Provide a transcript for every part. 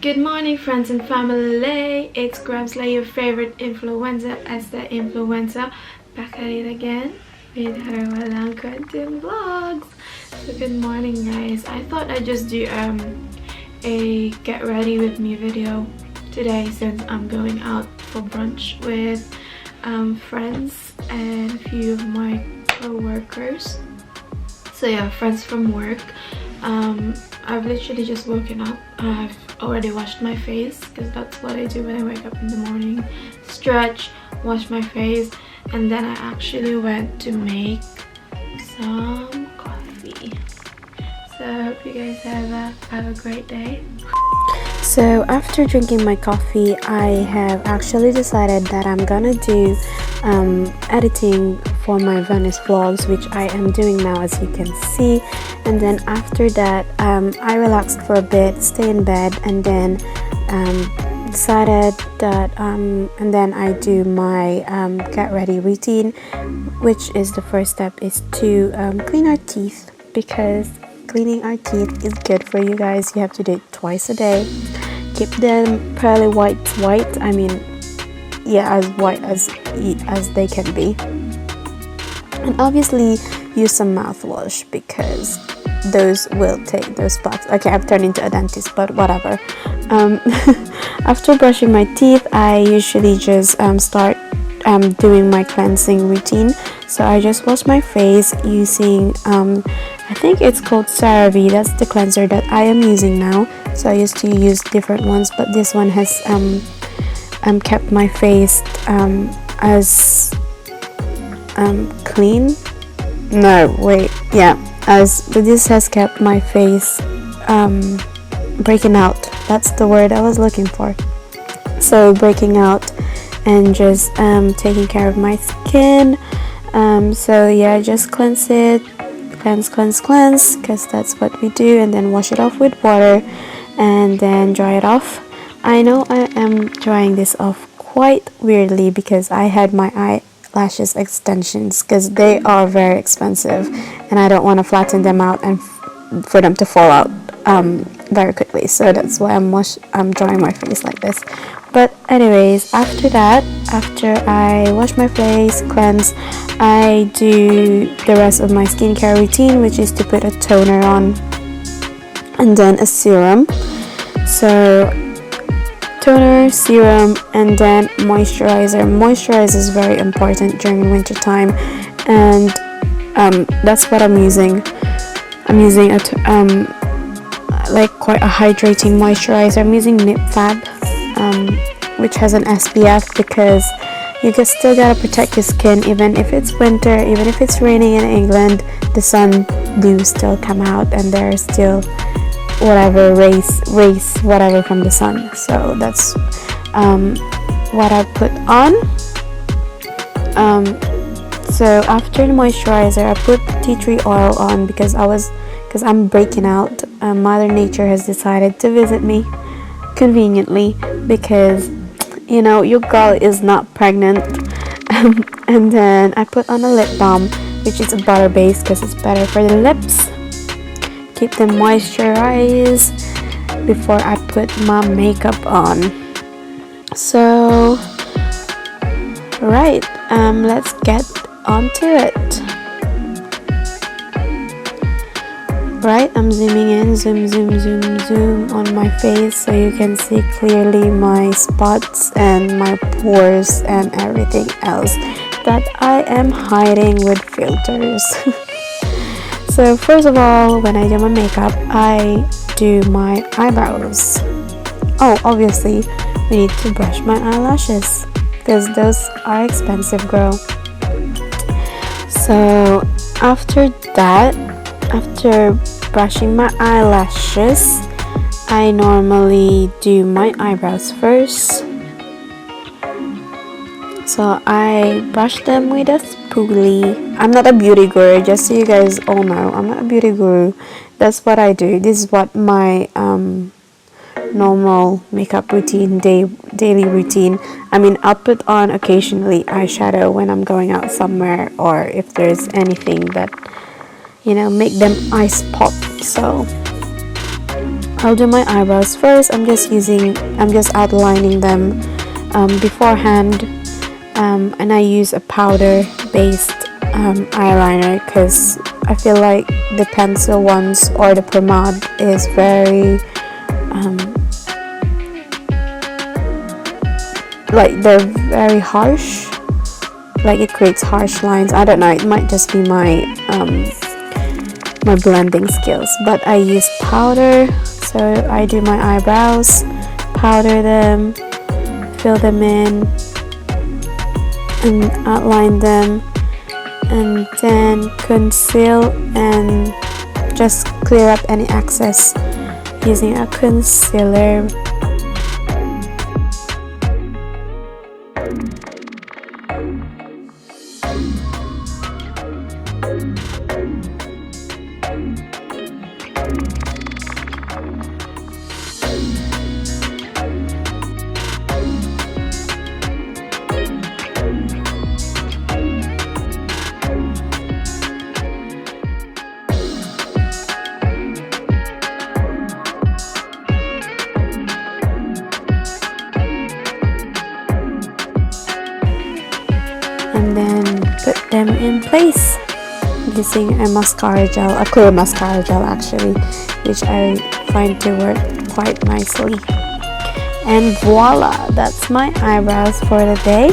Good morning, friends and family. It's GRWM, your favorite influencer, as the influencer, back at it again with her walang content vlogs. So good morning, guys. I thought I'd just do a get ready with me video today since I'm going out for brunch with friends and a few of my co-workers. So yeah, friends from work. I've literally just woken up. I've already washed my face because that's what I do when I wake up in the morning. Stretch, wash my face, and then I actually went to make some coffee. So I hope you guys have a great day. So after drinking my coffee, I have actually decided that I'm gonna do editing for my Venice vlogs, which I am doing now, as you can see. And then after that, I relaxed for a bit, stay in bed, and then decided that and then I do my get ready routine, which is the first step is to clean our teeth, because cleaning our teeth is good for you guys. You have to do it twice a day. Keep them pearly white. I mean, yeah, as white as they can be. And obviously use some mouthwash, because those will take those spots. Okay, I've turned into a dentist, but whatever. After brushing my teeth, I usually just start doing my cleansing routine. So I just wash my face using I think it's called CeraVe. That's the cleanser that I am using now. So I used to use different ones, but this one has kept my face as clean. No, wait, yeah. As this has kept my face breaking out. That's the word I was looking for. So breaking out and just taking care of my skin. So yeah, just cleanse it. Cleanse, because that's what we do, and then wash it off with water and then dry it off. I know I am drying this off quite weirdly because I had my eyelashes extensions, because they are very expensive and I don't want to flatten them out and for them to fall out very quickly. So that's why I'm drying my face like this. But anyways, after I wash my face, cleanse, I do the rest of my skincare routine, which is to put a toner on and then a serum. So toner, serum, and then moisturizer. Moisturizer is very important during winter time, and that's what I'm using. I'm using like quite a hydrating moisturizer. I'm using NipFab, which has an SPF, because you still gotta protect your skin even if it's winter, even if it's raining in England. The sun do still come out, and there's still whatever rays whatever from the sun. So that's what I put on. So after the moisturizer, I put tea tree oil on because I'm breaking out. Mother Nature has decided to visit me conveniently, because you know your girl is not pregnant. And then I put on a lip balm, which is a butter base because it's better for the lips. Keep them moisturized before I put my makeup on. So right, let's get onto it. Right, I'm zooming in, zoom on my face so you can see clearly my spots and my pores and everything else that I am hiding with filters. So first of all, when I do my makeup, I do my eyebrows. Oh, obviously we need to brush my eyelashes because those are expensive, girl. So after brushing my eyelashes, I normally do my eyebrows first. So I brush them with a spoolie. I'm not a beauty guru, just so you guys all know. I'm not a beauty guru. That's what I do. This is what my normal makeup routine, daily routine. I mean, I'll put on occasionally eyeshadow when I'm going out somewhere, or if there's anything that, you know, make them eyes pop. So I'll do my eyebrows first. I'm just outlining them beforehand, and I use a powder based eyeliner because I feel like the pencil ones or the pomade is very like they're very harsh, like it creates harsh lines. I don't know, it might just be my my blending skills, but I use powder. So I do my eyebrows, powder them, fill them in and outline them, and then conceal and just clear up any excess using a concealer. And then put them in place using a mascara gel, a clear mascara gel actually, which I find to work quite nicely. And voila, that's my eyebrows for the day.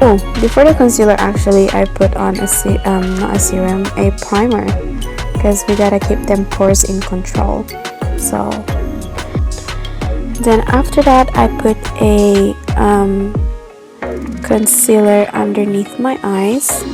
Oh, before the concealer, actually I put on not a serum, a primer, because we gotta keep them pores in control. So then after that I put a concealer underneath my eyes.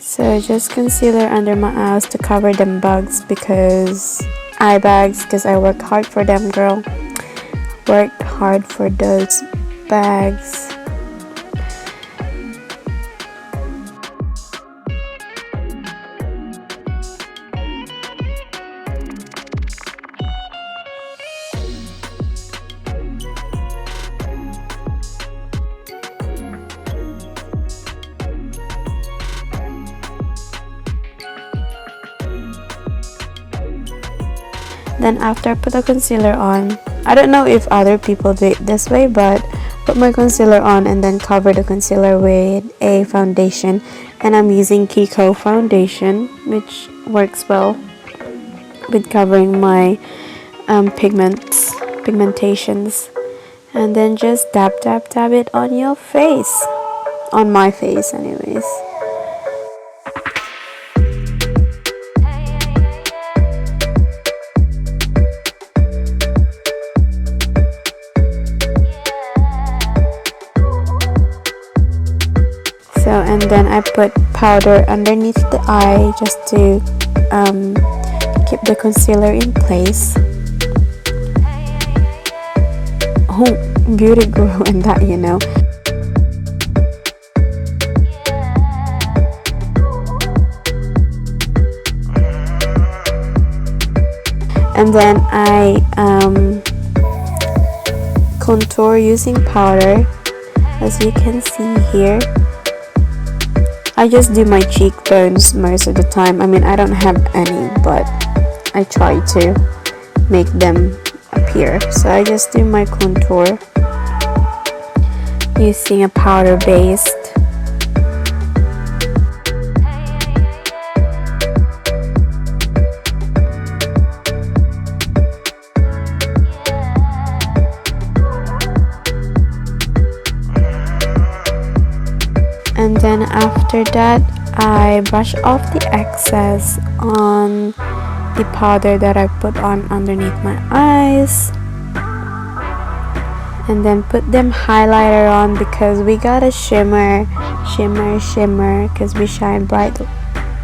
So just concealer under my eyes to cover them bugs, because eye bags, because I work hard for them, girl. Worked hard for those bags. Then after I put the concealer on, I don't know if other people do it this way, but put my concealer on and then cover the concealer with a foundation, and I'm using Kiko foundation, which works well with covering my pigmentations. And then just dab it on your face, on my face anyways. And then I put powder underneath the eye just to keep the concealer in place. Oh, beauty guru in that, you know. And then I contour using powder, as you can see here. I just do my cheekbones most of the time. I mean, I don't have any, but I try to make them appear. So I just do my contour using a powder based. And then after that, I brush off the excess on the powder that I put on underneath my eyes, and then put them highlighter on, because we gotta shimmer, because we shine bright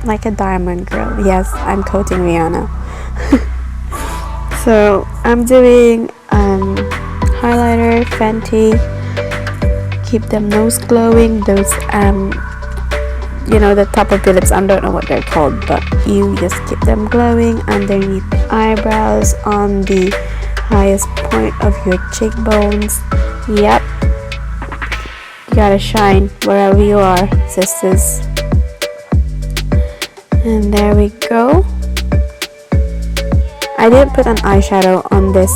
like a diamond, girl. Yes, I'm quoting Rihanna. So I'm doing highlighter, Fenty. Keep them nose glowing, those you know, the top of your lips, I don't know what they're called, but you just keep them glowing underneath the eyebrows, on the highest point of your cheekbones. Yep, you gotta shine wherever you are, sisters. And there we go. I didn't put an eyeshadow on this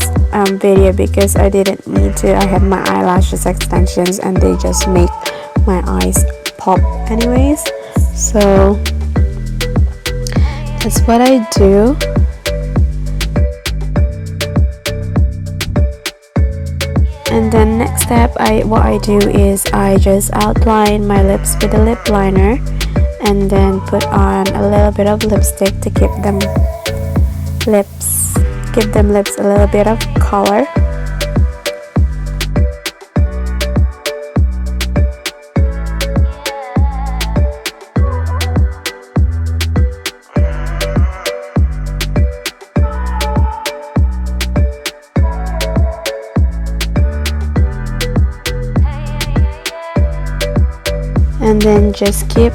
video because I didn't need to. I have my eyelashes extensions and they just make my eyes pop anyways. So that's what I do. And then next step, what I do is I just outline my lips with a lip liner and then put on a little bit of lipstick to give them lips a little bit of color. And then just keep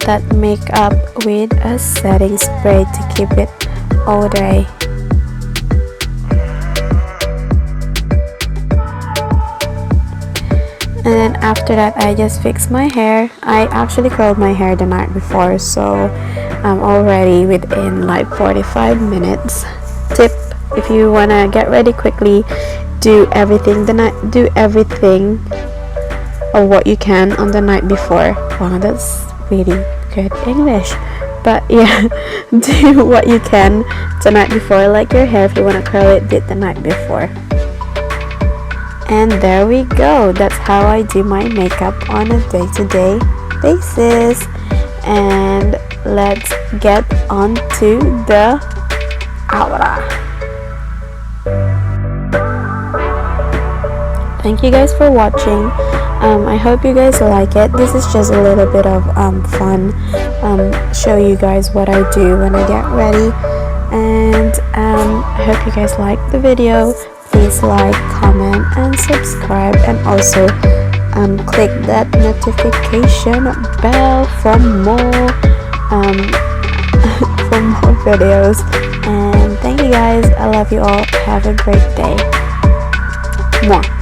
that makeup with a setting spray to keep it all day. And then after that, I just fix my hair. I actually curled my hair the night before, so I'm already within like 45 minutes. Tip: if you wanna get ready quickly, do everything or what you can on the night before. Wow, that's really good English. But yeah, do what you can the night before. Like your hair, if you want to curl it, did the night before. And there we go. That's how I do my makeup on a day-to-day basis. And let's get on to the aura. Thank you guys for watching. I hope you guys like it. This is just a little bit of fun. Show you guys what I do when I get ready. And I hope you guys like the video. Please like, comment, and subscribe. And also click that notification bell for more for more videos. And thank you guys. I love you all. Have a great day. Mwah.